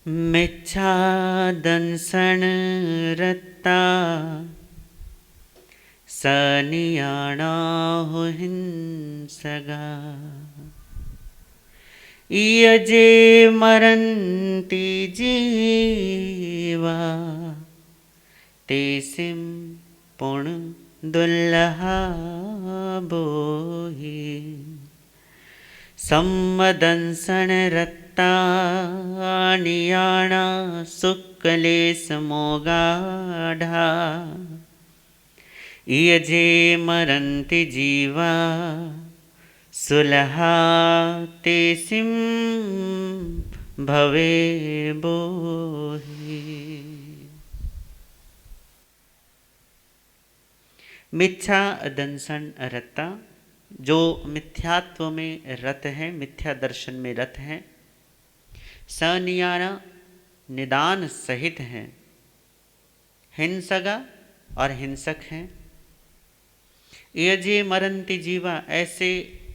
मिच्छा दंसन रत्ता सनियाणा हो हिंसगा यजे मरन्ति जीवा तेसिं पुण्य दुल्लहा बोहि सम्मदंसन रत्तानियाणा सुक्लेशमोगाढा यजे मरन्ति जीवा सुलहा तेसिं भवे बोहि। मिथ्या दंसन रत्ता, जो मिथ्यात्व में रत हैं, मिथ्या दर्शन में रत हैं, सनियाना निदान सहित हैं, हिंसगा और हिंसक हैं, यजे मरन्ति जीवा, ऐसे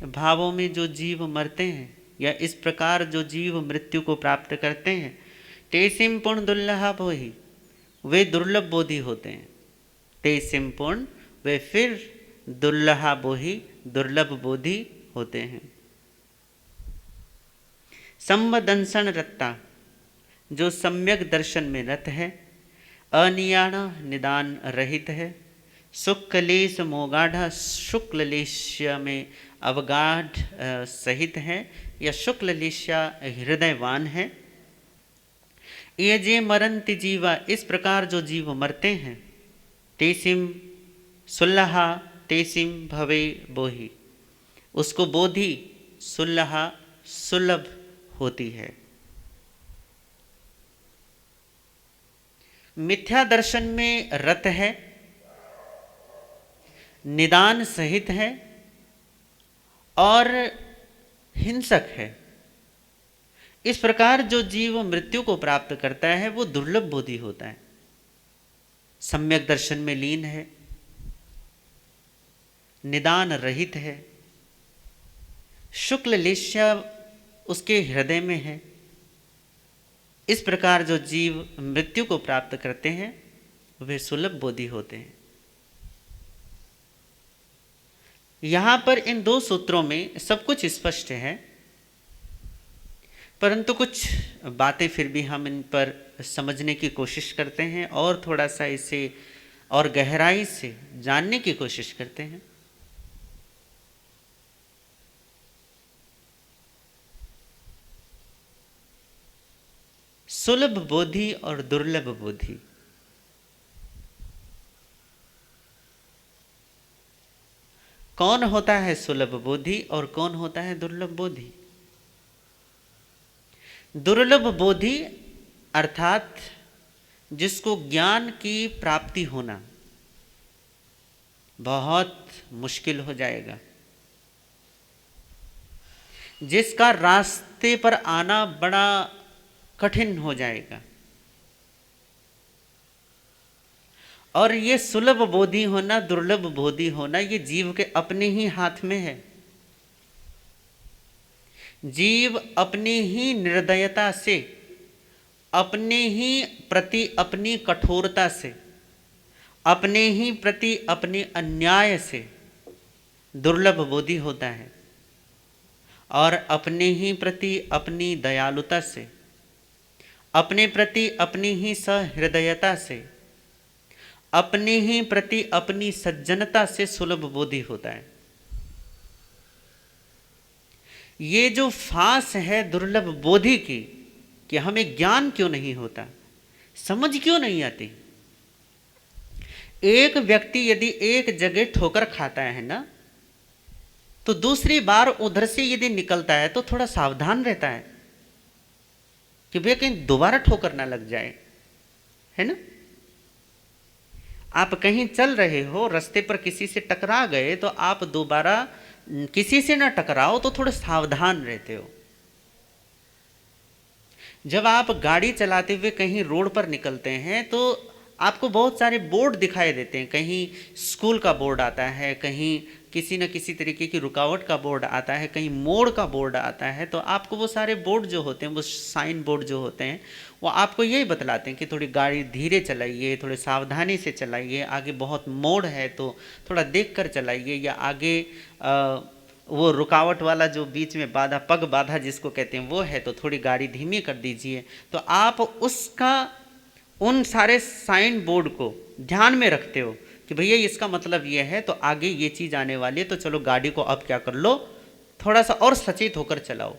भावों में जो जीव मरते हैं या इस प्रकार जो जीव मृत्यु को प्राप्त करते हैं, तेसिम पुण्य दुर्लभा बोहि, वे दुर्लभ बोधि होते हैं। तेसिम पुण्य, वे फिर दुर्लभा बोहि, दुर्लभ बोधि होते हैं। सम्मदंसन रत्ता, जो सम्यक दर्शन में रत है, अनियाणा निदान रहित है, शुक्लेश मोगाढ़ा, शुक्ललेश्य में अवगाढ़ सहित है या शुक्ललेश्या हृदयवान है। ये जे मरन्ति जीवा, इस प्रकार जो जीव मरते हैं, तेसिम सुल्लहा तेसिम भवे बोहि, उसको बोधि सुल्लहा सुलभ होती है। मिथ्या दर्शन में रत है, निदान सहित है और हिंसक है। इस प्रकार जो जीव मृत्यु को प्राप्त करता है वो दुर्लभ बोधि होता है, सम्यक दर्शन में लीन है, निदान रहित है, शुक्ल लेश्या उसके हृदय में है। इस प्रकार जो जीव मृत्यु को प्राप्त करते हैं वे सुलभ बोधि होते हैं। यहां पर इन दो सूत्रों में सब कुछ स्पष्ट है, परंतु कुछ बातें फिर भी हम इन पर समझने की कोशिश करते हैं और थोड़ा सा इसे और गहराई से जानने की कोशिश करते हैं। सुलभ बोधि और दुर्लभ बोधि, कौन होता है सुलभ बोधि और कौन होता है दुर्लभ बोधि? दुर्लभ बोधि अर्थात जिसको ज्ञान की प्राप्ति होना बहुत मुश्किल हो जाएगा, जिसका रास्ते पर आना बड़ा कठिन हो जाएगा। और ये सुलभ बोधि होना, दुर्लभ बोधि होना, ये जीव के अपने ही हाथ में है। जीव अपनी ही निर्दयता से, अपने ही प्रति अपनी कठोरता से, अपने ही प्रति अपने अन्याय से दुर्लभ बोधि होता है, और अपने ही प्रति अपनी दयालुता से, अपने प्रति अपनी ही सहृदयता से, अपने ही प्रति अपनी सज्जनता से सुलभ बोधि होता है। ये जो फांस है दुर्लभ बोधि की कि हमें ज्ञान क्यों नहीं होता, समझ क्यों नहीं आती। एक व्यक्ति यदि एक जगह ठोकर खाता है ना, तो दूसरी बार उधर से यदि निकलता है तो थोड़ा सावधान रहता है कि भैया कहीं दोबारा ठोकर ना लग जाए, है ना। आप कहीं चल रहे हो, रास्ते पर किसी से टकरा गए तो आप दोबारा किसी से ना टकराओ तो थोड़े सावधान रहते हो। जब आप गाड़ी चलाते हुए कहीं रोड पर निकलते हैं तो आपको बहुत सारे बोर्ड दिखाई देते हैं, कहीं स्कूल का बोर्ड आता है, कहीं किसी न किसी तरीके की रुकावट का बोर्ड आता है, कहीं मोड़ का बोर्ड आता है, तो आपको वो सारे बोर्ड जो होते हैं, वो साइन बोर्ड जो होते हैं, वो आपको यही बतलाते हैं कि थोड़ी गाड़ी धीरे चलाइए, थोड़े सावधानी से चलाइए, आगे बहुत मोड़ है तो थोड़ा देख कर चलाइए, या आगे वो रुकावट वाला जो बीच में बाधा, पग बाधा जिसको कहते हैं, वो है तो थोड़ी गाड़ी धीमी कर दीजिए। तो आप उसका, उन सारे साइन बोर्ड को ध्यान में रखते हो कि भैया इसका मतलब ये है, तो आगे ये चीज़ आने वाली है, तो चलो गाड़ी को अब क्या कर लो, थोड़ा सा और सचेत होकर चलाओ।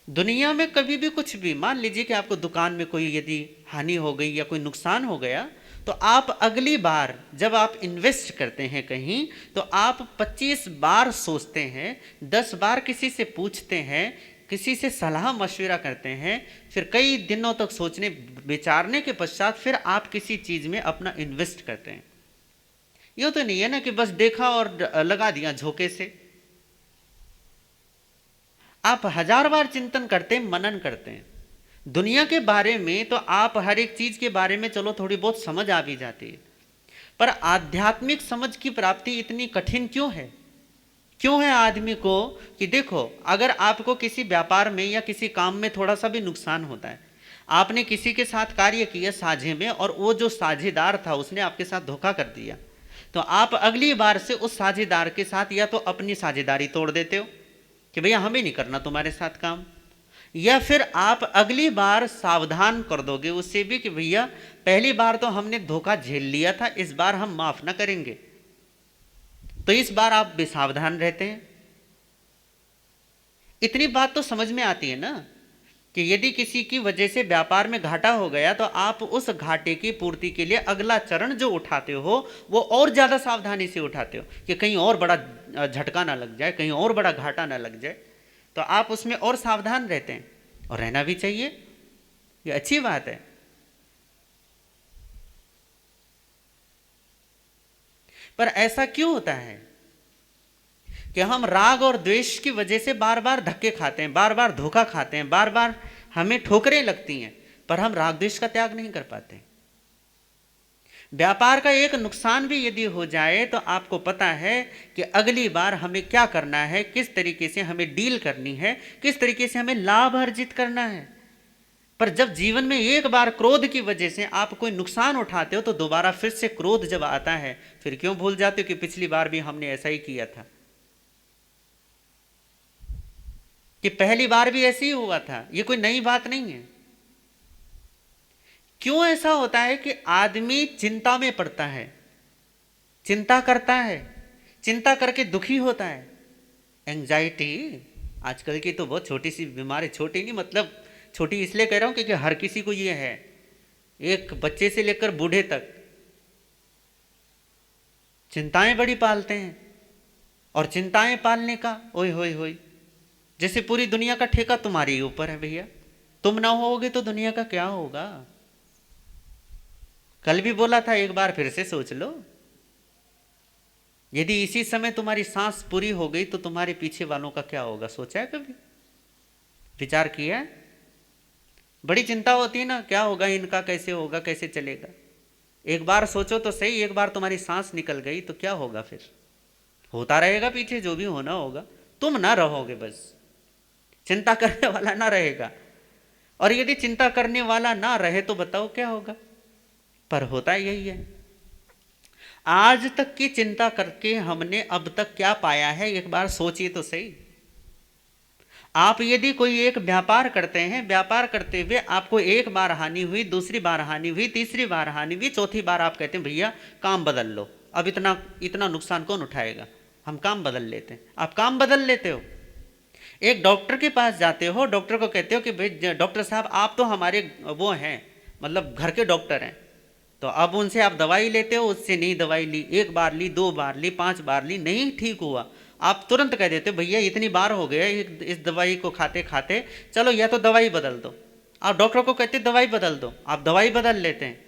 दुनिया में कभी भी कुछ भी, मान लीजिए कि आपको दुकान में कोई यदि हानि हो गई या कोई नुकसान हो गया, तो आप अगली बार जब आप इन्वेस्ट करते हैं कहीं, तो आप 25 बार सोचते हैं, 10 बार किसी से पूछते हैं, किसी से सलाह मशविरा करते हैं, फिर कई दिनों तक सोचने विचारने के पश्चात फिर आप किसी चीज़ में अपना इन्वेस्ट करते हैं। यूँ तो नहीं है ना कि बस देखा और लगा दिया झोंके से। आप 1000 बार चिंतन करते हैं, मनन करते हैं दुनिया के बारे में, तो आप हर एक चीज़ के बारे में चलो थोड़ी बहुत समझ आ भी जाती है, पर आध्यात्मिक समझ की प्राप्ति इतनी कठिन क्यों है? क्यों है आदमी को कि देखो, अगर आपको किसी व्यापार में या किसी काम में थोड़ा सा भी नुकसान होता है, आपने किसी के साथ कार्य किया साझे में, और वो जो साझेदार था उसने आपके साथ धोखा कर दिया, तो आप अगली बार से उस साझेदार के साथ या तो अपनी साझेदारी तोड़ देते हो कि भैया हमें नहीं करना तुम्हारे साथ काम, या फिर आप अगली बार सावधान कर दोगे उससे भी कि भैया पहली बार तो हमने धोखा झेल लिया था, इस बार हम माफ ना करेंगे, तो इस बार आप भी सावधान रहते हैं। इतनी बात तो समझ में आती है ना कि यदि किसी की वजह से व्यापार में घाटा हो गया, तो आप उस घाटे की पूर्ति के लिए अगला चरण जो उठाते हो वो और ज़्यादा सावधानी से उठाते हो कि कहीं और बड़ा झटका ना लग जाए, कहीं और बड़ा घाटा ना लग जाए, तो आप उसमें और सावधान रहते हैं, और रहना भी चाहिए, ये अच्छी बात है। पर ऐसा क्यों होता है कि हम राग और द्वेष की वजह से बार बार धक्के खाते हैं, बार बार धोखा खाते हैं, बार बार हमें ठोकरें लगती हैं, पर हम राग द्वेष का त्याग नहीं कर पाते। व्यापार का एक नुकसान भी यदि हो जाए तो आपको पता है कि अगली बार हमें क्या करना है, किस तरीके से हमें डील करनी है, किस तरीके से हमें लाभ अर्जित करना है। पर जब जीवन में एक बार क्रोध की वजह से आप कोई नुकसान उठाते हो, तो दोबारा फिर से क्रोध जब आता है, फिर क्यों भूल जाते हो कि पिछली बार भी हमने ऐसा ही किया था, कि पहली बार भी ऐसे ही हुआ था, ये कोई नई बात नहीं है। क्यों ऐसा होता है कि आदमी चिंता में पड़ता है, चिंता करता है, चिंता करके दुखी होता है। एंजाइटी आजकल की तो बहुत छोटी सी बीमारी, छोटी नहीं मतलब छोटी इसलिए कह रहा हूं क्योंकि हर किसी को ये है, एक बच्चे से लेकर बूढ़े तक चिंताएं बड़ी पालते हैं, और चिंताएं पालने का ओए होए होए, जैसे पूरी दुनिया का ठेका तुम्हारे ऊपर है भैया, तुम ना होगे तो दुनिया का क्या होगा। कल भी बोला था, एक बार फिर से सोच लो, यदि इसी समय तुम्हारी सांस पूरी हो गई तो तुम्हारे पीछे वालों का क्या होगा, सोचा है कभी, विचार किया है? बड़ी चिंता होती है ना, क्या होगा इनका, कैसे होगा, कैसे चलेगा। एक बार सोचो तो सही, एक बार तुम्हारी सांस निकल गई तो क्या होगा, फिर होता रहेगा पीछे जो भी होना होगा, तुम ना रहोगे, बस चिंता करने वाला ना रहेगा। और यदि चिंता करने वाला ना रहे तो बताओ क्या होगा। पर होता यही है। आज तक की चिंता करके हमने अब तक क्या पाया है, एक बार सोचिए तो सही। आप यदि कोई एक व्यापार करते हैं, व्यापार करते हुए आपको एक बार हानि हुई, दूसरी बार हानि हुई, तीसरी बार हानि हुई, चौथी बार आप कहते हैं भैया काम बदल लो, अब इतना इतना नुकसान कौन उठाएगा, हम काम बदल लेते हैं। आप काम बदल लेते हो। एक डॉक्टर के पास जाते हो, डॉक्टर को कहते हो कि भाई डॉक्टर साहब आप तो हमारे वो हैं, मतलब घर के डॉक्टर हैं, तो अब उनसे आप दवाई लेते हो, उससे नहीं दवाई ली, एक बार ली, 2 बार ली, 5 बार ली, नहीं ठीक हुआ, आप तुरंत कह देते हो भैया इतनी बार हो गया इस दवाई को खाते खाते, चलो या तो दवाई बदल दो। आप डॉक्टर को कहते दवाई बदल दो, आप दवाई बदल लेते हैं,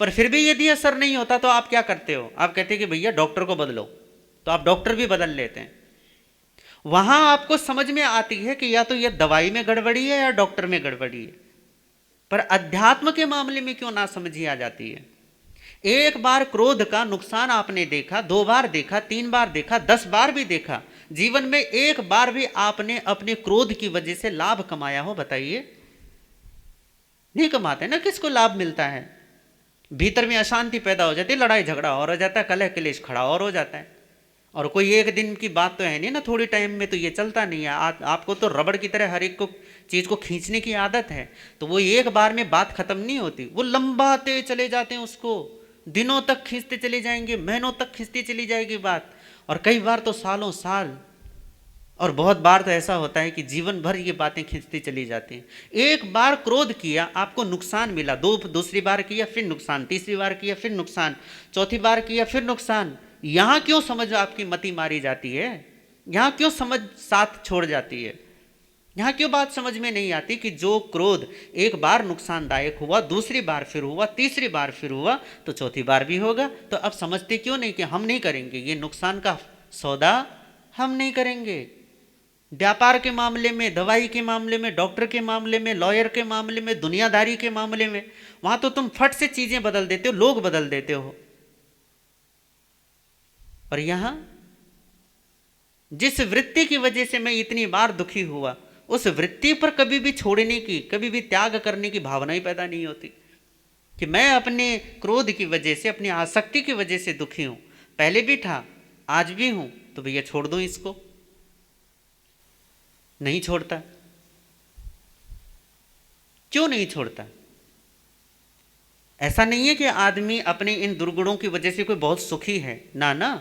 पर फिर भी यदि असर नहीं होता तो आप क्या करते हो, आप कहते हैं कि भैया डॉक्टर को बदलो, तो आप डॉक्टर भी बदल लेते हैं। वहां आपको समझ में आती है कि या तो यह दवाई में गड़बड़ी है या डॉक्टर में गड़बड़ी है। पर अध्यात्म के मामले में क्यों ना समझी आ जाती है। एक बार क्रोध का नुकसान आपने देखा, 2 बार देखा, 3 बार देखा, 10 बार भी देखा, जीवन में एक बार भी आपने अपने क्रोध की वजह से लाभ कमाया हो? बताइए, नहीं कमाते ना। किसको लाभ मिलता है? भीतर में अशांति पैदा हो जाती है, लड़ाई झगड़ा और हो जाता है, कलह क्लेश खड़ा और हो जाता है। और कोई एक दिन की बात तो है नहीं ना, थोड़ी टाइम में तो ये चलता नहीं है। आपको तो रबड़ की तरह हर एक को चीज़ को खींचने की आदत है, तो वो एक बार में बात खत्म नहीं होती, वो लंबाते चले जाते हैं, उसको दिनों तक खींचते चले जाएंगे, महीनों तक खींचती चली जाएगी बात, और कई बार तो सालों साल, और बहुत बार तो ऐसा होता है कि जीवन भर ये बातें खींचती चली जाती हैं। एक बार क्रोध किया, आपको नुकसान मिला, दूसरी बार किया फिर नुकसान, तीसरी बार किया फिर नुकसान, चौथी बार किया फिर नुकसान। यहाँ क्यों समझ आपकी मति मारी जाती है? यहाँ क्यों समझ साथ छोड़ जाती है? यहाँ क्यों बात समझ में नहीं आती कि जो क्रोध एक बार नुकसानदायक हुआ, दूसरी बार फिर हुआ, तीसरी बार फिर हुआ, तो चौथी बार भी होगा। तो अब समझते क्यों नहीं कि हम नहीं करेंगे, ये नुकसान का सौदा हम नहीं करेंगे। व्यापार के मामले में, दवाई के मामले में, डॉक्टर के मामले में, लॉयर के मामले में, दुनियादारी के मामले में, वहां तो तुम फट से चीजें बदल देते हो, लोग बदल देते हो। और यहां जिस वृत्ति की वजह से मैं इतनी बार दुखी हुआ, उस वृत्ति पर कभी भी छोड़ने की, कभी भी त्याग करने की भावना ही पैदा नहीं होती कि मैं अपने क्रोध की वजह से, अपनी आसक्ति की वजह से दुखी हूं। पहले भी था, आज भी हूं, तो भैया छोड़ दो इसको। नहीं छोड़ता। क्यों नहीं छोड़ता? ऐसा नहीं है कि आदमी अपने इन दुर्गुणों की वजह से कोई बहुत सुखी है, ना ना,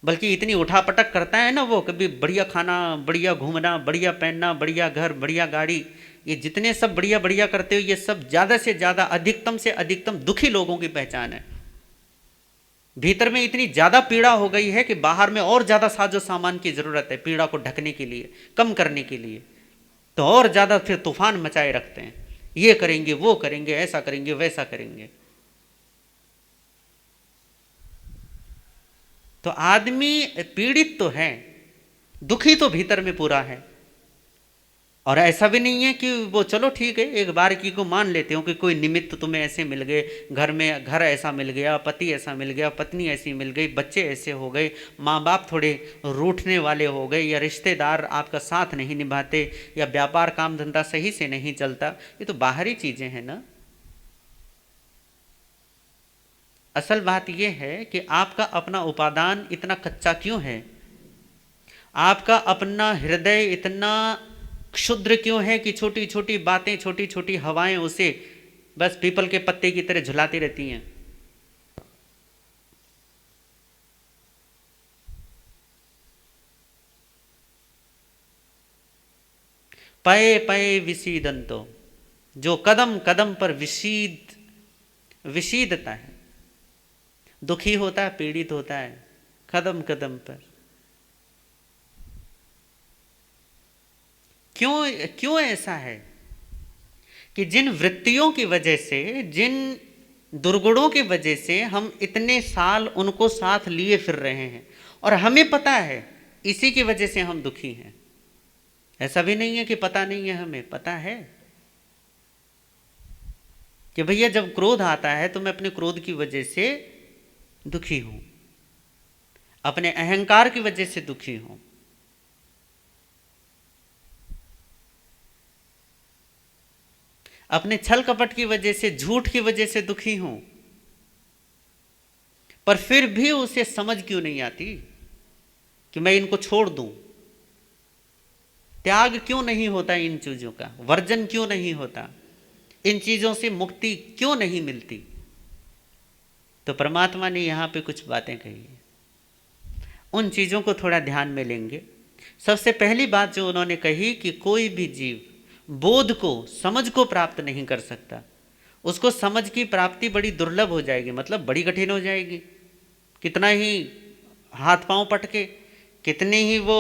बल्कि इतनी उठापटक करता है ना वो, कभी बढ़िया खाना, बढ़िया घूमना, बढ़िया पहनना, बढ़िया घर, बढ़िया गाड़ी, ये जितने सब बढ़िया बढ़िया करते हो, ये सब ज़्यादा से ज़्यादा, अधिकतम से अधिकतम दुखी लोगों की पहचान है। भीतर में इतनी ज़्यादा पीड़ा हो गई है कि बाहर में और ज़्यादा साजो सामान की ज़रूरत है पीड़ा को ढकने के लिए, कम करने के लिए, तो और ज़्यादा फिर तूफान मचाए रखते हैं, ये करेंगे, वो करेंगे, ऐसा करेंगे, वैसा करेंगे। तो आदमी पीड़ित तो है, दुखी तो भीतर में पूरा है। और ऐसा भी नहीं है कि वो चलो ठीक है, एक बार की को मान लेते हो कि कोई निमित्त तुम्हें ऐसे मिल गए, घर में घर ऐसा मिल गया, पति ऐसा मिल गया, पत्नी ऐसी मिल गई, बच्चे ऐसे हो गए, माँ बाप थोड़े रूठने वाले हो गए, या रिश्तेदार आपका साथ नहीं निभाते, या व्यापार काम धंधा सही से नहीं चलता, ये तो बाहरी चीज़ें हैं ना। असल बात यह है कि आपका अपना उपादान इतना कच्चा क्यों है, आपका अपना हृदय इतना क्षुद्र क्यों है कि छोटी छोटी बातें, छोटी छोटी हवाएं उसे बस पीपल के पत्ते की तरह झुलाती रहती हैं। पये पये विषीदंतो, जो कदम कदम पर विषीदता है, दुखी होता है, पीड़ित होता है कदम कदम पर। क्यों ऐसा है कि जिन वृत्तियों की वजह से, जिन दुर्गुणों की वजह से हम इतने साल उनको साथ लिए फिर रहे हैं, और हमें पता है इसी की वजह से हम दुखी हैं। ऐसा भी नहीं है कि पता नहीं है, हमें पता है कि भैया जब क्रोध आता है तो मैं अपने क्रोध की वजह से दुखी हूं, अपने अहंकार की वजह से दुखी हूं, अपने छल कपट की वजह से, झूठ की वजह से दुखी हूं। पर फिर भी उसे समझ क्यों नहीं आती कि मैं इनको छोड़ दूं? त्याग क्यों नहीं होता इन चीजों का, वर्जन क्यों नहीं होता, इन चीजों से मुक्ति क्यों नहीं मिलती? तो परमात्मा ने यहां पे कुछ बातें कही है, उन चीजों को थोड़ा ध्यान में लेंगे। सबसे पहली बात जो उन्होंने कही कि कोई भी जीव बोध को, समझ को प्राप्त नहीं कर सकता, उसको समझ की प्राप्ति बड़ी दुर्लभ हो जाएगी, मतलब बड़ी कठिन हो जाएगी। कितना ही हाथ पांव पटके, कितने ही वो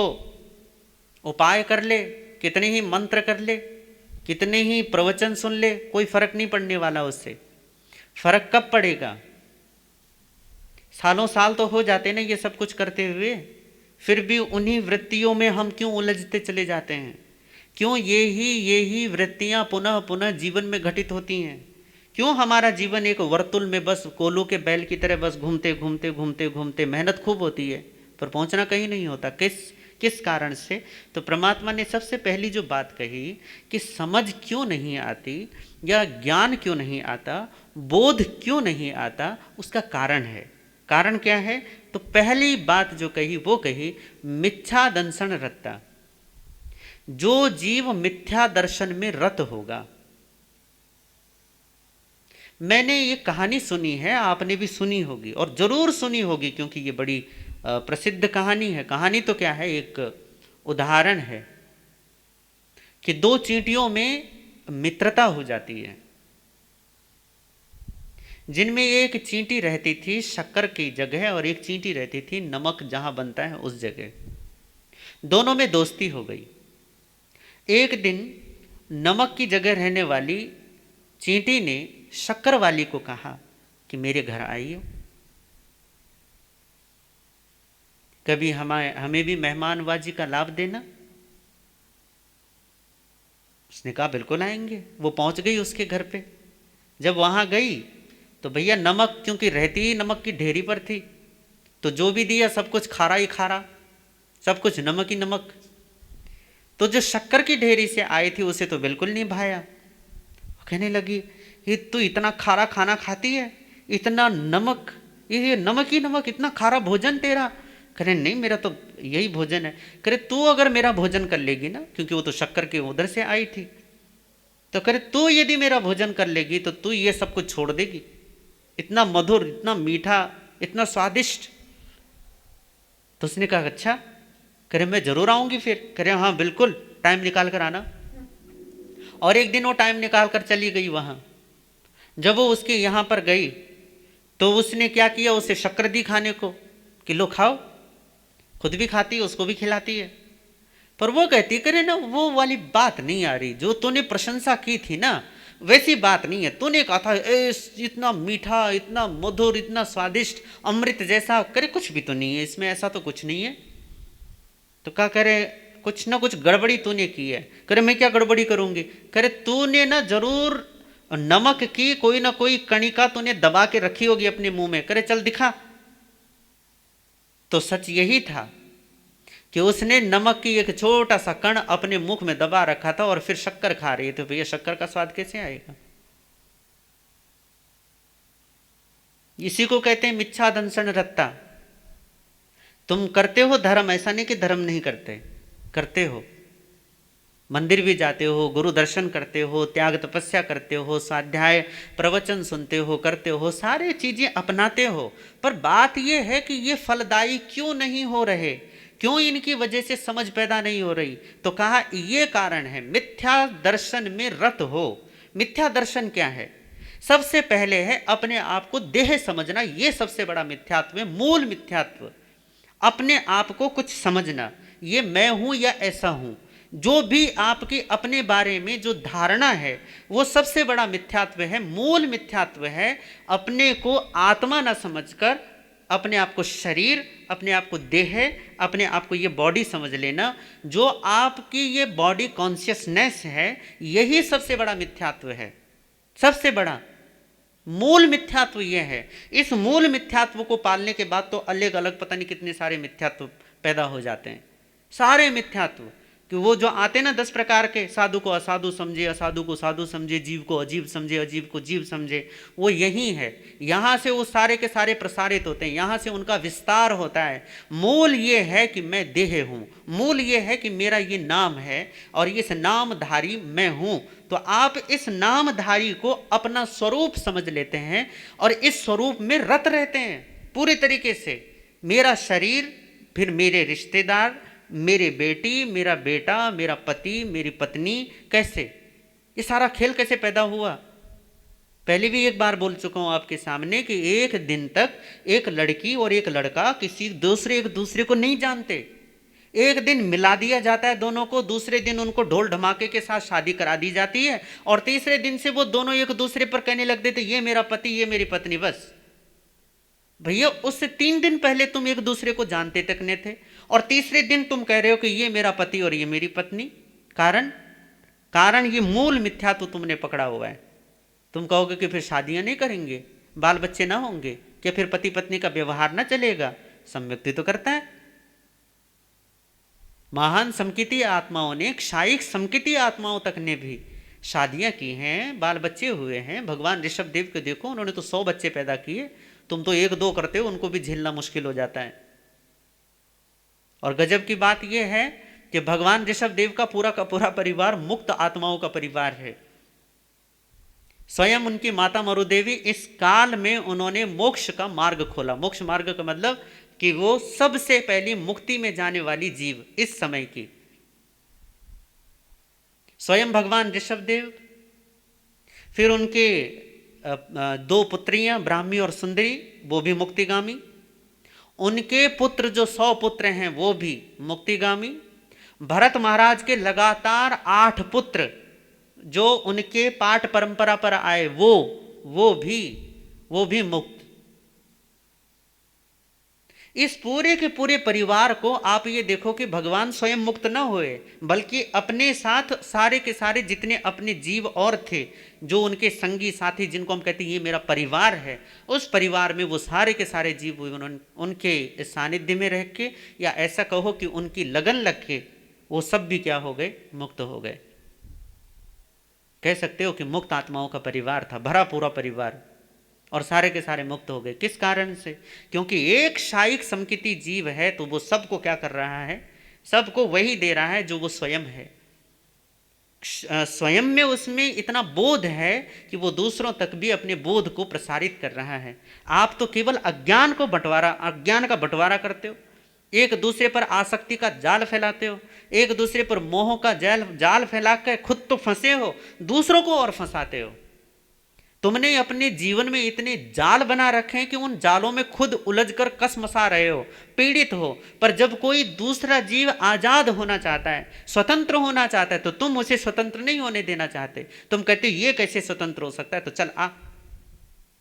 उपाय कर ले, कितने ही मंत्र कर ले, कितने ही प्रवचन सुन ले, कोई फर्क नहीं पड़ने वाला उससे। फर्क कब पड़ेगा? सालों साल तो हो जाते ना ये सब कुछ करते हुए, फिर भी उन्हीं वृत्तियों में हम क्यों उलझते चले जाते हैं? क्यों ये ही वृत्तियां पुनः पुनः जीवन में घटित होती हैं? क्यों हमारा जीवन एक वर्तुल में बस कोलों के बैल की तरह बस घूमते घूमते घूमते घूमते, मेहनत खूब होती है पर पहुंचना कहीं नहीं होता। किस किस कारण से? तो परमात्मा ने सबसे पहली जो बात कही कि समझ क्यों नहीं आती या ज्ञान क्यों नहीं आता, बोध क्यों नहीं आता, उसका कारण है। कारण क्या है? तो पहली बात जो कही वो कही मिथ्या दंशन रत्ता। जो जीव मिथ्या दर्शन में रत होगा, मैंने ये कहानी सुनी है, आपने भी सुनी होगी और जरूर सुनी होगी क्योंकि ये बड़ी प्रसिद्ध कहानी है। कहानी तो क्या है, एक उदाहरण है कि दो चींटियों में मित्रता हो जाती है, जिनमें एक चींटी रहती थी शक्कर की जगह और एक चींटी रहती थी नमक जहां बनता है उस जगह। दोनों में दोस्ती हो गई। एक दिन नमक की जगह रहने वाली चींटी ने शक्कर वाली को कहा कि मेरे घर आइए, कभी हमें भी मेहमानबाजी का लाभ देना। उसने कहा बिल्कुल आएंगे। वो पहुंच गई उसके घर पे। जब वहां गई तो भैया नमक, क्योंकि रहती ही नमक की ढेरी पर थी, तो जो भी दिया सब कुछ खारा ही खारा, सब कुछ नमक ही नमक। तो जो शक्कर की ढेरी से आई थी उसे तो बिल्कुल नहीं भाया। कहने लगी ये तू इतना खारा खाना खाती है, इतना नमक, ये नमक ही नमक, इतना खारा भोजन तेरा। करे नहीं मेरा तो यही भोजन है। करे तू अगर मेरा भोजन कर लेगी ना, क्योंकि वो तो शक्कर के उधर से आई थी, तो करे तू यदि मेरा भोजन कर लेगी तो तू ये सब कुछ छोड़ देगी, इतना मधुर, इतना मीठा, इतना स्वादिष्ट। तो उसने कहा अच्छा। करे मैं जरूर आऊंगी फिर। करे हाँ बिल्कुल, टाइम निकाल कर आना। और एक दिन वो टाइम निकाल कर चली गई वहां। जब वो उसके यहां पर गई तो उसने क्या किया, उसे शक्कर दी खाने को कि लो खाओ। खुद भी खाती है, उसको भी खिलाती है। पर वो कहती करे ना वो वाली बात नहीं आ रही, जो तूने प्रशंसा की थी ना वैसी बात नहीं है। तूने कहा था इतना मीठा, इतना मधुर, इतना स्वादिष्ट, अमृत जैसा। करे कुछ भी तो नहीं है इसमें, ऐसा तो कुछ नहीं है। तो क्या करे कुछ ना कुछ गड़बड़ी तूने की है। करे मैं क्या गड़बड़ी करूंगी? करे तूने ना जरूर नमक की कोई ना कोई कणिका तूने दबा के रखी होगी अपने मुंह में। करे चल दिखा। तो सच यही था कि उसने नमक की एक छोटा सा कण अपने मुख में दबा रखा था और फिर शक्कर खा रही है। तो भैया शक्कर का स्वाद कैसे आएगा? इसी को कहते हैं मिच्छा दंशन रत्ता। तुम करते हो धर्म, ऐसा नहीं कि धर्म नहीं करते, करते हो। मंदिर भी जाते हो, गुरु दर्शन करते हो, त्याग तपस्या करते हो, स्वाध्याय प्रवचन सुनते हो, करते हो, सारे चीजें अपनाते हो। पर बात यह है कि ये फलदायी क्यों नहीं हो रहे, क्यों इनकी वजह से समझ पैदा नहीं हो रही? तो कहा ये कारण है मिथ्या दर्शन में रत हो। मिथ्या दर्शन क्या है? सबसे पहले है अपने आप को देह समझना, ये सबसे बड़ा मिथ्यात्व है, मूल मिथ्यात्व। अपने आप को कुछ समझना, ये मैं हूं या ऐसा हूं, जो भी आपकी अपने बारे में जो धारणा है वो सबसे बड़ा मिथ्यात्व है, मूल मिथ्यात्व है। अपने को आत्मा न समझकर अपने आप को शरीर, अपने आप को देह, अपने आप को ये बॉडी समझ लेना, जो आपकी ये बॉडी कॉन्शियसनेस है, यही सबसे बड़ा मिथ्यात्व है। सबसे बड़ा मूल मिथ्यात्व ये है। इस मूल मिथ्यात्व को पालने के बाद तो अलग अलग पता नहीं कितने सारे मिथ्यात्व पैदा हो जाते हैं। सारे मिथ्यात्व कि वो जो आते ना 10 प्रकार के, साधु को असाधु समझे, असाधु को साधु समझे, जीव को अजीब समझे, अजीब को जीव समझे, वो यही है। यहाँ से वो सारे के सारे प्रसारित होते हैं, यहाँ से उनका विस्तार होता है। मूल ये है कि मैं देह हूँ, मूल ये है कि मेरा ये नाम है और इस नामधारी मैं हूँ। तो आप इस नामधारी को अपना स्वरूप समझ लेते हैं और इस स्वरूप में रत रहते हैं पूरे तरीके से। मेरा शरीर, फिर मेरे रिश्तेदार, मेरे बेटी, मेरा बेटा, मेरा पति, मेरी पत्नी, कैसे ये सारा खेल कैसे पैदा हुआ? पहले भी एक बार बोल चुका हूं आपके सामने कि एक दिन तक एक लड़की और एक लड़का एक दूसरे को नहीं जानते। एक दिन मिला दिया जाता है दोनों को, दूसरे दिन उनको ढोल धमाके के साथ शादी करा दी जाती है और तीसरे दिन से वो दोनों एक दूसरे पर कहने लग देते ये मेरा पति, ये मेरी पत्नी। बस भैया उससे 3 दिन पहले तुम एक दूसरे को जानते तक नहीं थे और तीसरे दिन तुम कह रहे हो कि ये मेरा पति और ये मेरी पत्नी। कारण ये मूल मिथ्या तो तुमने पकड़ा हुआ है। तुम कहोगे कि फिर शादियां नहीं करेंगे, बाल बच्चे ना होंगे क्या, फिर पति पत्नी का व्यवहार ना चलेगा? सम्यक्ति तो करता है। महान समकिती आत्माओं ने, क्षायिक समकिती आत्माओं तक ने भी शादियां की हैं, बाल बच्चे हुए हैं। भगवान ऋषभ देव को देखो, उन्होंने तो 100 बच्चे पैदा किए। तुम तो 1-2 करते हो, उनको भी झेलना मुश्किल हो जाता है। और गजब की बात यह है कि भगवान ऋषभ देव का पूरा परिवार मुक्त आत्माओं का परिवार है। स्वयं उनकी माता मरुदेवी इस काल में उन्होंने मोक्ष का मार्ग खोला। मोक्ष मार्ग का मतलब कि वो सबसे पहली मुक्ति में जाने वाली जीव इस समय की स्वयं भगवान ऋषभ देव। फिर उनके 2 पुत्रियां ब्राह्मी और सुंदरी, वो भी मुक्तिगामी। उनके पुत्र जो 100 पुत्र हैं वो भी मुक्तिगामी। भरत महाराज के लगातार 8 पुत्र जो उनके पाठ परंपरा पर आए वो भी मुक्त। इस पूरे के पूरे परिवार को आप ये देखो कि भगवान स्वयं मुक्त न हुए, बल्कि अपने साथ सारे के सारे जितने अपने जीव और थे, जो उनके संगी साथी, जिनको हम कहते हैं ये मेरा परिवार है, उस परिवार में वो सारे के सारे जीव उनके सानिध्य में रह के, या ऐसा कहो कि उनकी लगन लग के, वो सब भी क्या हो गए? मुक्त हो गए। कह सकते हो कि मुक्त आत्माओं का परिवार था, भरा पूरा परिवार, और सारे के सारे मुक्त हो गए। किस कारण से? क्योंकि एक क्षायिक समकिती जीव है, तो वो सबको क्या कर रहा है? सबको वही दे रहा है जो वो स्वयं है। स्वयं में उसमें इतना बोध है कि वो दूसरों तक भी अपने बोध को प्रसारित कर रहा है। आप तो केवल अज्ञान का बंटवारा करते हो, एक दूसरे पर आसक्ति का जाल फैलाते हो, एक दूसरे पर मोह का जाल फैला कर खुद तो फंसे हो, दूसरों को और फंसाते हो। तुमने अपने जीवन में इतने जाल बना रखे हैं कि उन जालों में खुद उलझकर कसमसा रहे हो, पीड़ित हो। पर जब कोई दूसरा जीव आजाद होना चाहता है, स्वतंत्र होना चाहता है, तो तुम उसे स्वतंत्र नहीं होने देना चाहते। तुम कहते हो ये कैसे स्वतंत्र हो सकता है, तो चल आ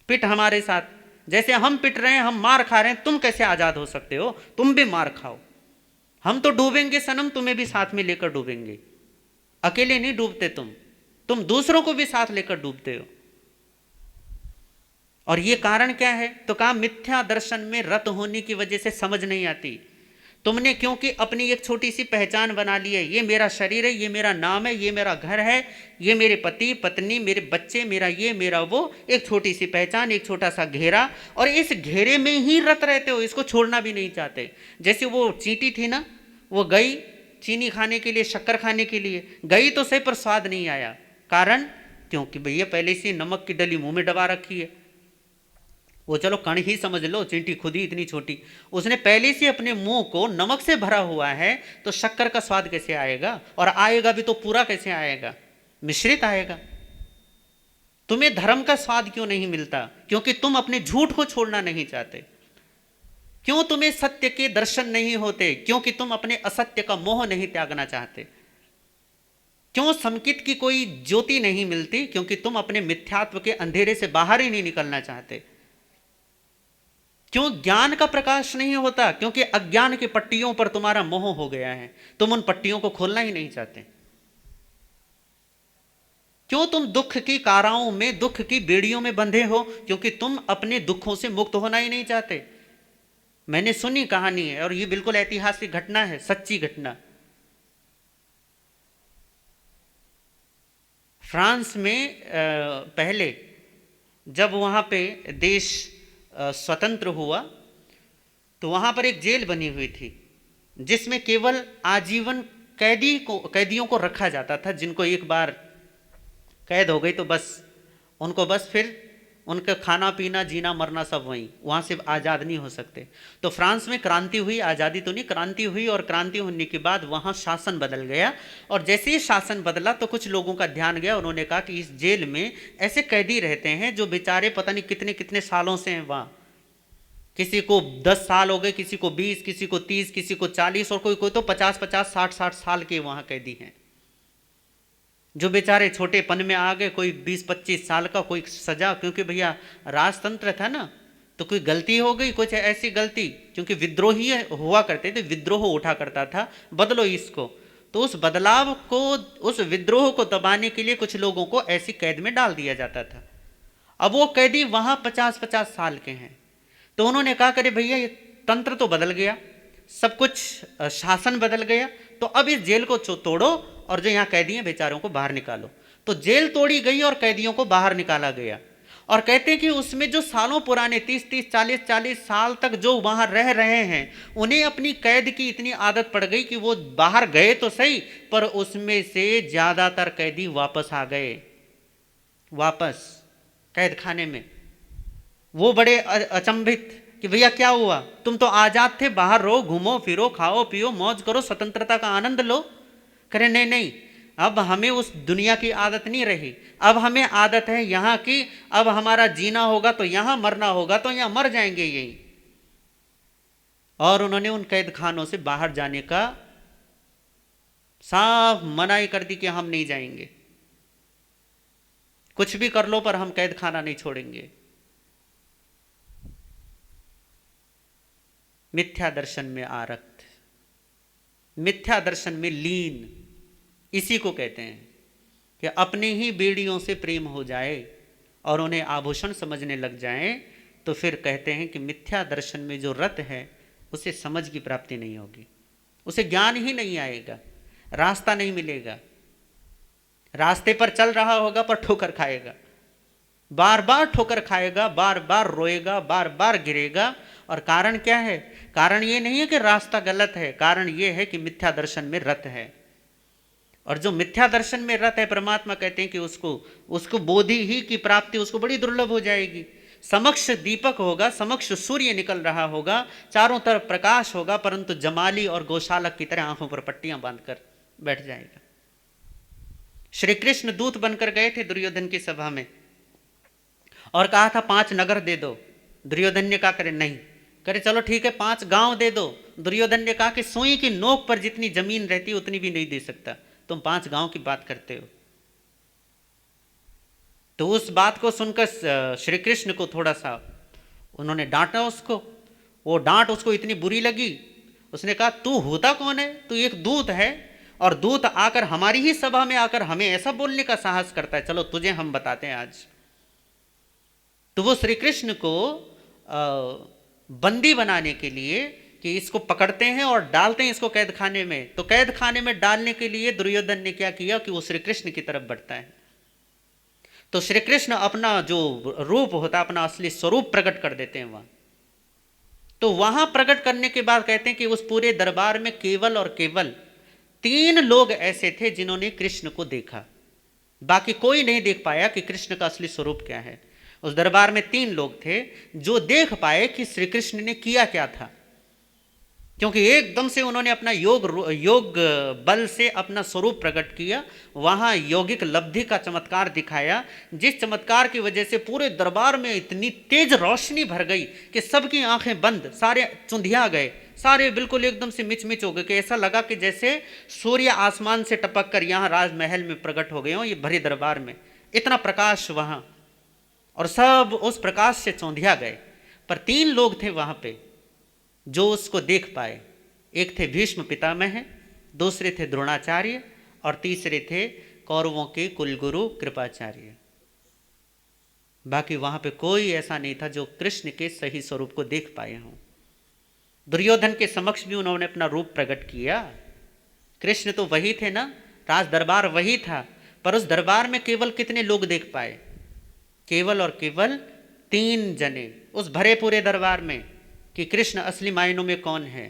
पिट हमारे साथ, जैसे हम पिट रहे हैं, हम मार खा रहे हैं, तुम कैसे आजाद हो सकते हो? तुम भी मार खाओ, हम तो डूबेंगे सनम, तुम्हें भी साथ में लेकर डूबेंगे। अकेले नहीं डूबते तुम दूसरों को भी साथ लेकर डूबते हो। और ये कारण क्या है? तो कहा मिथ्या दर्शन में रत होने की वजह से समझ नहीं आती। तुमने क्योंकि अपनी एक छोटी सी पहचान बना ली है, ये मेरा शरीर है, ये मेरा नाम है, ये मेरा घर है, ये मेरे पति पत्नी, मेरे बच्चे, मेरा ये मेरा वो, एक छोटी सी पहचान, एक छोटा सा घेरा, और इस घेरे में ही रत रहते हो, इसको छोड़ना भी नहीं चाहते। जैसे वो चींटी थी ना, वो गई चीनी खाने के लिए, शक्कर खाने के लिए गई तो सही, पर स्वाद नहीं आया। कारण क्योंकि भैया पहले से नमक की डली मुंह में दबा रखी है। वो चलो कण ही समझ लो, चींटी खुद ही इतनी छोटी, उसने पहले से अपने मुंह को नमक से भरा हुआ है, तो शक्कर का स्वाद कैसे आएगा? और आएगा भी तो पूरा कैसे आएगा? मिश्रित आएगा। तुम्हें धर्म का स्वाद क्यों नहीं मिलता? क्योंकि तुम अपने झूठ को छोड़ना नहीं चाहते। क्यों तुम्हें सत्य के दर्शन नहीं होते? क्योंकि तुम अपने असत्य का मोह नहीं त्यागना चाहते। क्यों समकित की कोई ज्योति नहीं मिलती? क्योंकि तुम अपने मिथ्यात्व के अंधेरे से बाहर ही नहीं निकलना चाहते। क्यों ज्ञान का प्रकाश नहीं होता? क्योंकि अज्ञान की पट्टियों पर तुम्हारा मोह हो गया है, तुम उन पट्टियों को खोलना ही नहीं चाहते। क्यों तुम दुख की काराओं में, दुख की बेड़ियों में बंधे हो? क्योंकि तुम अपने दुखों से मुक्त होना ही नहीं चाहते। मैंने सुनी कहानी है, और ये बिल्कुल ऐतिहासिक घटना है, सच्ची घटना। फ्रांस में पहले जब वहां पे देश स्वतंत्र हुआ, तो वहां पर एक जेल बनी हुई थी, जिसमें केवल आजीवन कैदियों को रखा जाता था। जिनको एक बार कैद हो गई तो बस उनको फिर उनका खाना पीना जीना मरना सब वहाँ से आज़ाद नहीं हो सकते। तो फ्रांस में क्रांति हुई, आज़ादी तो नहीं, क्रांति हुई, और क्रांति होने के बाद वहाँ शासन बदल गया। और जैसे ही शासन बदला तो कुछ लोगों का ध्यान गया, उन्होंने कहा कि इस जेल में ऐसे कैदी रहते हैं जो बेचारे पता नहीं कितने कितने सालों से हैं वहाँ। किसी को 10 साल हो गए, किसी को 20, किसी को 30, किसी को 40, और कोई तो 50-50, 60-60 साल के वहाँ कैदी हैं, जो बेचारे छोटेपन में आ गए। कोई 20-25 साल का, कोई सजा, क्योंकि भैया राजतंत्र था ना, तो कोई गलती हो गई, कुछ ऐसी गलती, क्योंकि विद्रोही हुआ करते थे, विद्रोह उठा करता था, बदलो इसको। तो उस बदलाव को, उस विद्रोह को दबाने के लिए कुछ लोगों को ऐसी कैद में डाल दिया जाता था। अब वो कैदी वहां 50-50 साल के हैं, तो उन्होंने कहा करे भैया ये तंत्र तो बदल गया, सब कुछ शासन बदल गया, तो अब इस जेल को तोड़ो और जो यहाँ कैदी हैं बेचारों को बाहर निकालो। तो जेल तोड़ी गई और कैदियों को बाहर निकाला गया। और कहते हैं कि उसमें जो सालों पुराने 30-30 40-40 साल तक जो वहां रह रहे हैं, उन्हें अपनी कैद की इतनी आदत पड़ गई कि वो बाहर गए तो सही, पर उसमें से ज्यादातर कैदी वापस आ गए, वापस कैद खाने में। वो बड़े अचंभित कि भैया क्या हुआ, तुम तो आजाद थे, बाहर रहो, घूमो फिरो, खाओ पियो, मौज करो, स्वतंत्रता का आनंद लो। करे नहीं नहीं, अब हमें उस दुनिया की आदत नहीं रही, अब हमें आदत है यहाँ की, अब हमारा जीना होगा तो यहाँ, मरना होगा तो यहाँ मर जाएंगे यही। और उन्होंने उन कैद खानों से बाहर जाने का साफ मनाही कर दी कि हम नहीं जाएंगे, कुछ भी कर लो पर हम कैद खाना नहीं छोड़ेंगे। मिथ्या दर्शन में आरक्त, मिथ्या दर्शन में लीन, इसी को कहते हैं कि अपने ही बेड़ियों से प्रेम हो जाए और उन्हें आभूषण समझने लग जाए, तो फिर कहते हैं कि मिथ्या दर्शन में जो रत है उसे समझ की प्राप्ति नहीं होगी, उसे ज्ञान ही नहीं आएगा, रास्ता नहीं मिलेगा। रास्ते पर चल रहा होगा पर ठोकर खाएगा, बार बार ठोकर खाएगा, बार बार रोएगा, बार बार गिरेगा। और कारण क्या है? कारण ये नहीं है कि रास्ता गलत है, कारण ये है कि मिथ्या दर्शन में रत है। और जो मिथ्या दर्शन में रत है, परमात्मा कहते हैं कि उसको बोधि ही की प्राप्ति उसको बड़ी दुर्लभ हो जाएगी। समक्ष दीपक होगा, समक्ष सूर्य निकल रहा होगा, चारों तरफ प्रकाश होगा, परंतु जमाली और गौशालक की तरह आंखों पर पट्टियां बांधकर बैठ जाएगा। श्री कृष्ण दूत बनकर गए थे दुर्योधन की सभा में और कहा था 5 नगर दे दो। दुर्योधन ने कहा करे नहीं, करे चलो ठीक है 5 गांव दे दो। दुर्योधन ने कहा कि सुई की नोक पर जितनी जमीन रहती उतनी भी नहीं दे सकता, तुम 5 गांव की बात करते हो। तो उस बात को सुनकर श्री कृष्ण को थोड़ा सा उन्होंने डांटा उसको, वो डांट उसको इतनी बुरी लगी, उसने कहा तू होता कौन है, तू एक दूत है और दूत आकर हमारी ही सभा में आकर हमें ऐसा बोलने का साहस करता है, चलो तुझे हम बताते हैं आज। तो वो श्री कृष्ण को बंदी बनाने के लिए कि इसको पकड़ते हैं और डालते हैं इसको कैद खाने में, तो कैद खाने में डालने के लिए दुर्योधन ने क्या किया कि वो श्री कृष्ण की तरफ बढ़ता है। तो श्री कृष्ण अपना जो रूप होता है, अपना असली स्वरूप प्रकट कर देते हैं वहां। तो वहां प्रकट करने के बाद कहते हैं कि उस पूरे दरबार में केवल और केवल 3 लोग ऐसे थे जिन्होंने कृष्ण को देखा, बाकी कोई नहीं देख पाया कि कृष्ण का असली स्वरूप क्या है। उस दरबार में 3 लोग थे जो देख पाए कि श्री कृष्ण ने किया क्या था, क्योंकि एकदम से उन्होंने अपना योग बल से अपना स्वरूप प्रकट किया, वहां यौगिक लब्धि का चमत्कार दिखाया, जिस चमत्कार की वजह से पूरे दरबार में इतनी तेज रोशनी भर गई कि सबकी आंखें बंद, सारे चुंधिया गए, सारे बिल्कुल एकदम से मिचमिच हो गए कि ऐसा लगा कि जैसे सूर्य आसमान से टपक कर यहाँ राजमहल में प्रकट हो गए हों, ये भरे दरबार में इतना प्रकाश वहां, और सब उस प्रकाश से चौंधिया गए। पर 3 लोग थे वहां पे जो उसको देख पाए, एक थे भीष्म पितामह, दूसरे थे द्रोणाचार्य और तीसरे थे कौरवों के कुलगुरु कृपाचार्य। बाकी वहां पे कोई ऐसा नहीं था जो कृष्ण के सही स्वरूप को देख पाए हों। दुर्योधन के समक्ष भी उन्होंने अपना रूप प्रकट किया, कृष्ण तो वही थे ना, राज दरबार वही था, पर उस दरबार में केवल कितने लोग देख पाए? केवल और केवल 3 जने उस भरे पूरे दरबार में कि कृष्ण असली मायनों में कौन है।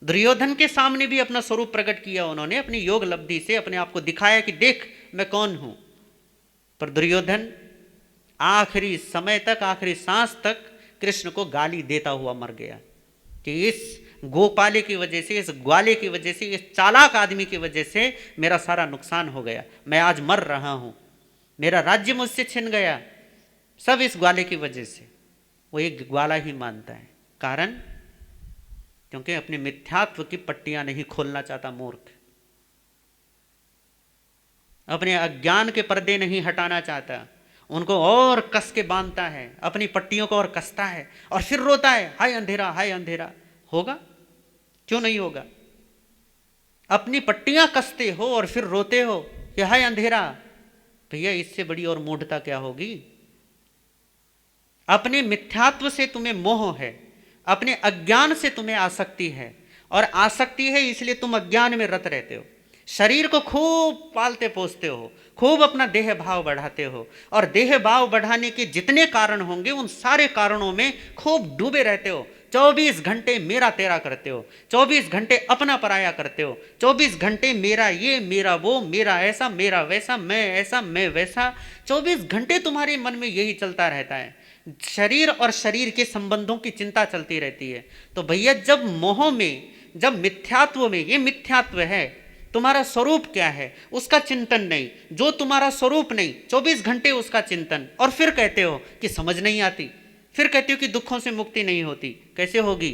दुर्योधन के सामने भी अपना स्वरूप प्रकट किया उन्होंने, अपनी योग लब्धि से अपने आप को दिखाया कि देख मैं कौन हूं, पर दुर्योधन आखिरी समय तक, आखिरी सांस तक कृष्ण को गाली देता हुआ मर गया कि इस गोपाले की वजह से, इस ग्वाले की वजह से, इस चालाक आदमी की वजह से मेरा सारा नुकसान हो गया, मैं आज मर रहा हूं, मेरा राज्य मुझसे छिन गया, सब इस ग्वाले की वजह से। वो एक ग्वाला ही मानता है, कारण क्योंकि अपने मिथ्यात्व की पट्टियां नहीं खोलना चाहता मूर्ख, अपने अज्ञान के पर्दे नहीं हटाना चाहता, उनको और कस के बांधता है, अपनी पट्टियों को और कसता है और फिर रोता है, हाय अंधेरा, हाय अंधेरा। होगा? क्यों नहीं होगा? अपनी पट्टियां कसते हो और फिर रोते हो कि हाय अंधेरा। भैया इससे बड़ी और मूढ़ता क्या होगी? अपने मिथ्यात्व से तुम्हें मोह है, अपने अज्ञान से तुम्हें आसक्ति है, और आसक्ति है इसलिए तुम अज्ञान में रत रहते हो। शरीर को खूब पालते पोसते हो, खूब अपना देह भाव बढ़ाते हो, और देह भाव बढ़ाने के जितने कारण होंगे उन सारे कारणों में खूब डूबे रहते हो। 24 घंटे मेरा तेरा करते हो, 24 घंटे अपना पराया करते हो, 24 घंटे मेरा ये मेरा वो, मेरा ऐसा मेरा वैसा, मैं ऐसा मैं वैसा, 24 घंटे तुम्हारे मन में यही चलता रहता है। शरीर और शरीर के संबंधों की चिंता चलती रहती है। तो भैया जब मोह में, जब मिथ्यात्व में, ये मिथ्यात्व है, तुम्हारा स्वरूप क्या है उसका चिंतन नहीं, जो तुम्हारा स्वरूप नहीं 24 घंटे उसका चिंतन, और फिर कहते हो कि समझ नहीं आती, फिर कहते हो कि दुखों से मुक्ति नहीं होती, कैसे होगी?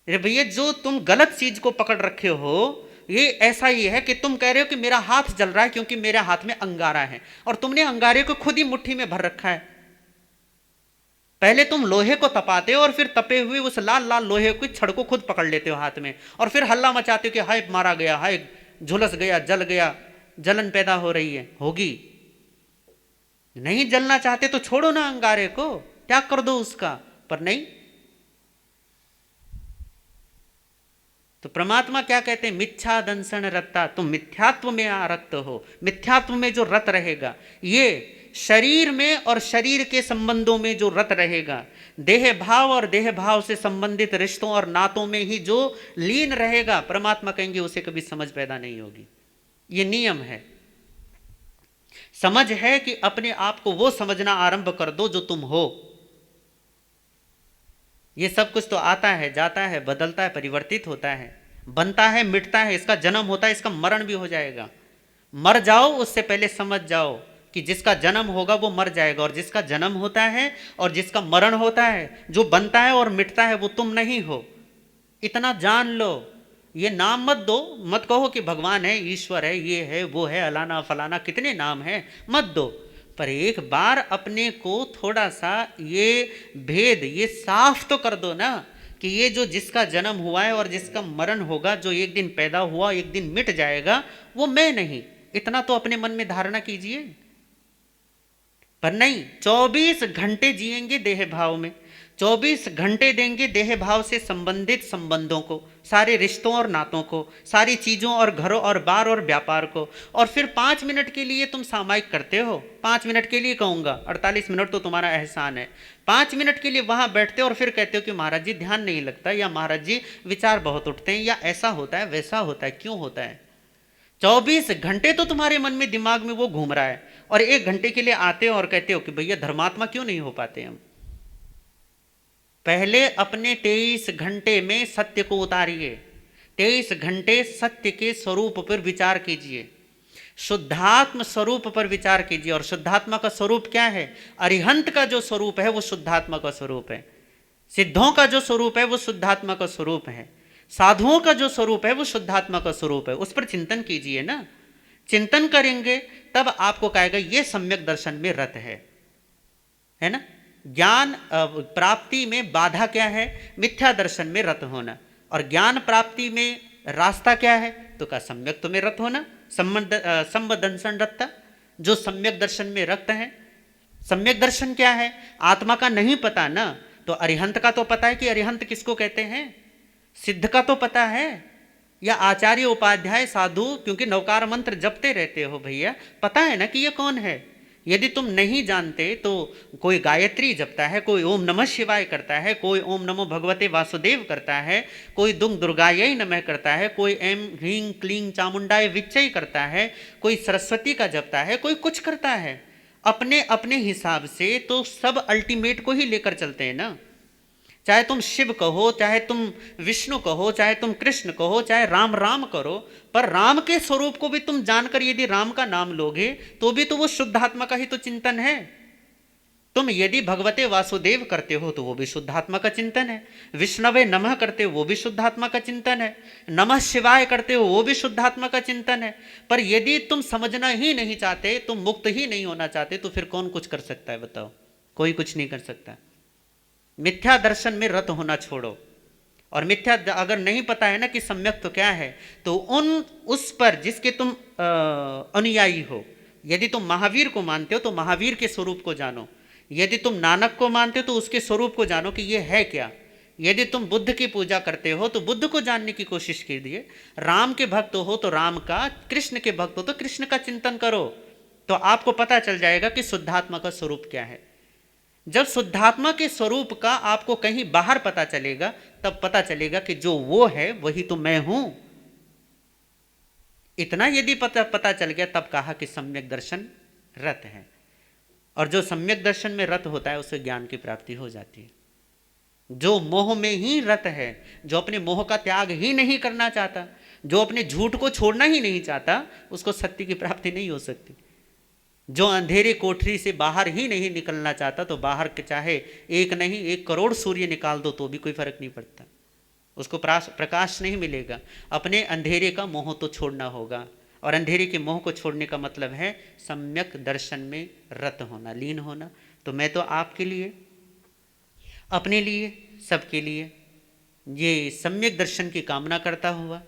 अरे भैया जो तुम गलत चीज को पकड़ रखे हो, ये ऐसा ही है कि तुम कह रहे हो कि मेरा हाथ जल रहा है क्योंकि मेरे हाथ में अंगारा है, और तुमने अंगारे को खुद ही मुट्ठी में भर रखा है। पहले तुम लोहे को तपाते हो और फिर तपे हुए उस लाल लाल लोहे की छड़ को खुद पकड़ लेते हो हाथ में, और फिर हल्ला मचाते हो कि हाय मारा गया, हाय झुलस गया, जल गया, जलन पैदा हो रही है। होगी नहीं, जलना चाहते तो छोड़ो ना अंगारे को, त्याग कर दो उसका, पर नहीं। तो परमात्मा क्या कहते हैं? मिथ्या दंसन रत्ता, तुम मिथ्यात्व में आरक्त हो, मिथ्यात्व में जो रत रहेगा, ये शरीर में और शरीर के संबंधों में जो रत रहेगा, देह भाव और देह भाव से संबंधित रिश्तों और नातों में ही जो लीन रहेगा, परमात्मा कहेंगे उसे कभी समझ पैदा नहीं होगी। ये नियम है। समझ है कि अपने आप को वो समझना आरंभ कर दो जो तुम हो। ये सब कुछ तो आता है, जाता है, बदलता है, परिवर्तित होता है, बनता है, मिटता है, इसका जन्म होता है, इसका मरण भी हो जाएगा। मर जाओ उससे पहले समझ जाओ कि जिसका जन्म होगा वो मर जाएगा, और जिसका जन्म होता है और जिसका मरण होता है, जो बनता है और मिटता है, वो तुम नहीं हो। इतना जान लो। ये नाम मत दो, मत कहो कि भगवान है, ईश्वर है, ये है, वो है, अलाना फलाना, कितने नाम है, मत दो। पर एक बार अपने को थोड़ा सा ये भेद, ये साफ तो कर दो ना कि ये जो जिसका जन्म हुआ है और जिसका मरण होगा, जो एक दिन पैदा हुआ एक दिन मिट जाएगा, वो मैं नहीं। इतना तो अपने मन में धारणा कीजिए। पर नहीं, 24 घंटे जिएंगे देह भाव में, 24 घंटे देंगे देह भाव से संबंधित संबंधों को, सारे रिश्तों और नातों को, सारी चीज़ों और घरों और बार और व्यापार को। और फिर 5 मिनट के लिए तुम सामायिक करते हो, 5 मिनट के लिए कहूँगा, 48 मिनट तो तुम्हारा एहसान है, 5 मिनट के लिए वहाँ बैठते हो और फिर कहते हो कि महाराज जी ध्यान नहीं लगता, या महाराज जी विचार बहुत उठते हैं, या ऐसा होता है वैसा होता है, क्यों होता है? 24 घंटे तो तुम्हारे मन में दिमाग में वो घूम रहा है, और 1 घंटे के लिए आते हो और कहते हो कि भैया धर्मात्मा क्यों नहीं हो पाते हम। पहले अपने 23 घंटे में सत्य को उतारिए, 23 घंटे सत्य के स्वरूप पर विचार कीजिए, शुद्धात्म स्वरूप पर विचार कीजिए। और शुद्धात्मा का स्वरूप क्या है? अरिहंत का जो स्वरूप है वो शुद्धात्मा का स्वरूप है, सिद्धों का जो स्वरूप है वो शुद्धात्मा का स्वरूप है, साधुओं का जो स्वरूप है वो शुद्धात्मा का स्वरूप है। उस पर चिंतन कीजिए ना। चिंतन करेंगे तब आपको कहेगा ये सम्यक दर्शन में रत है ना। ज्ञान प्राप्ति में बाधा क्या है? मिथ्या दर्शन में रत होना। और ज्ञान प्राप्ति में रास्ता क्या है? तो का सम्यक तो में रत होना, संबदंसन रत्ता, जो सम्यक दर्शन में रक्त है। सम्यक दर्शन क्या है? आत्मा का नहीं पता ना, तो अरिहंत का तो पता है कि अरिहंत किसको कहते हैं, सिद्ध का तो पता है, या आचार्य उपाध्याय साधु, क्योंकि नवकार मंत्र जपते रहते हो भैया, पता है ना कि ये कौन है। यदि तुम नहीं जानते तो कोई गायत्री जपता है, कोई ओम नमः शिवाय करता है, कोई ओम नमो भगवते वासुदेव करता है, कोई दुंग दुर्गायै नमः करता है, कोई एम ह्रीं क्लीं चामुंडाय विच्चय करता है, कोई सरस्वती का जपता है, कोई कुछ करता है। अपने अपने हिसाब से तो सब अल्टीमेट को ही लेकर चलते हैं ना। चाहे तुम शिव कहो, चाहे तुम विष्णु कहो, चाहे तुम कृष्ण कहो, चाहे राम राम करो, पर राम के स्वरूप को भी तुम जानकर यदि राम का नाम लोगे तो भी तो वो शुद्धात्मा का ही तो चिंतन है। तुम यदि भगवते वासुदेव करते हो तो वो भी शुद्धात्मा का चिंतन है, विष्णवे नमः करते हो वो भी शुद्धात्मा का चिंतन है, नमः शिवाय करते हो वो भी शुद्धात्मा का चिंतन है। पर यदि तुम समझना ही नहीं चाहते, तुम मुक्त ही नहीं होना चाहते, तो फिर कौन कुछ कर सकता है बताओ? कोई कुछ नहीं कर सकता। मिथ्या दर्शन में रत होना छोड़ो। और मिथ्या अगर नहीं पता है ना कि सम्यक तो क्या है, तो उस पर जिसके तुम अनुयायी हो, यदि तुम महावीर को मानते हो तो महावीर के स्वरूप को जानो, यदि तुम नानक को मानते हो तो उसके स्वरूप को जानो कि ये है क्या। यदि तुम बुद्ध की पूजा करते हो तो बुद्ध को जानने की कोशिश कीजिए। राम के भक्त हो तो राम का, कृष्ण के भक्त हो तो कृष्ण का चिंतन करो, तो आपको पता चल जाएगा कि शुद्धात्मा का स्वरूप क्या है। जब शुद्धात्मा के स्वरूप का आपको कहीं बाहर पता चलेगा, तब पता चलेगा कि जो वो है वही तो मैं हूं। इतना यदि पता चल गया, तब कहा कि सम्यक दर्शन रत है। और जो सम्यक दर्शन में रत होता है उसे ज्ञान की प्राप्ति हो जाती है। जो मोह में ही रत है, जो अपने मोह का त्याग ही नहीं करना चाहता, जो अपने झूठ को छोड़ना ही नहीं चाहता, उसको सत्य की प्राप्ति नहीं हो सकती। जो अंधेरे कोठरी से बाहर ही नहीं निकलना चाहता, तो बाहर के चाहे एक नहीं 1 करोड़ सूर्य निकाल दो तो भी कोई फर्क नहीं पड़ता, उसको प्रकाश नहीं मिलेगा। अपने अंधेरे का मोह तो छोड़ना होगा, और अंधेरे के मोह को छोड़ने का मतलब है सम्यक दर्शन में रत होना, लीन होना। तो मैं तो आपके लिए, अपने लिए, सबके लिए ये सम्यक दर्शन की कामना करता हुआ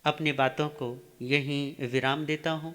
अपनी बातों को यहीं विराम देता हूँ।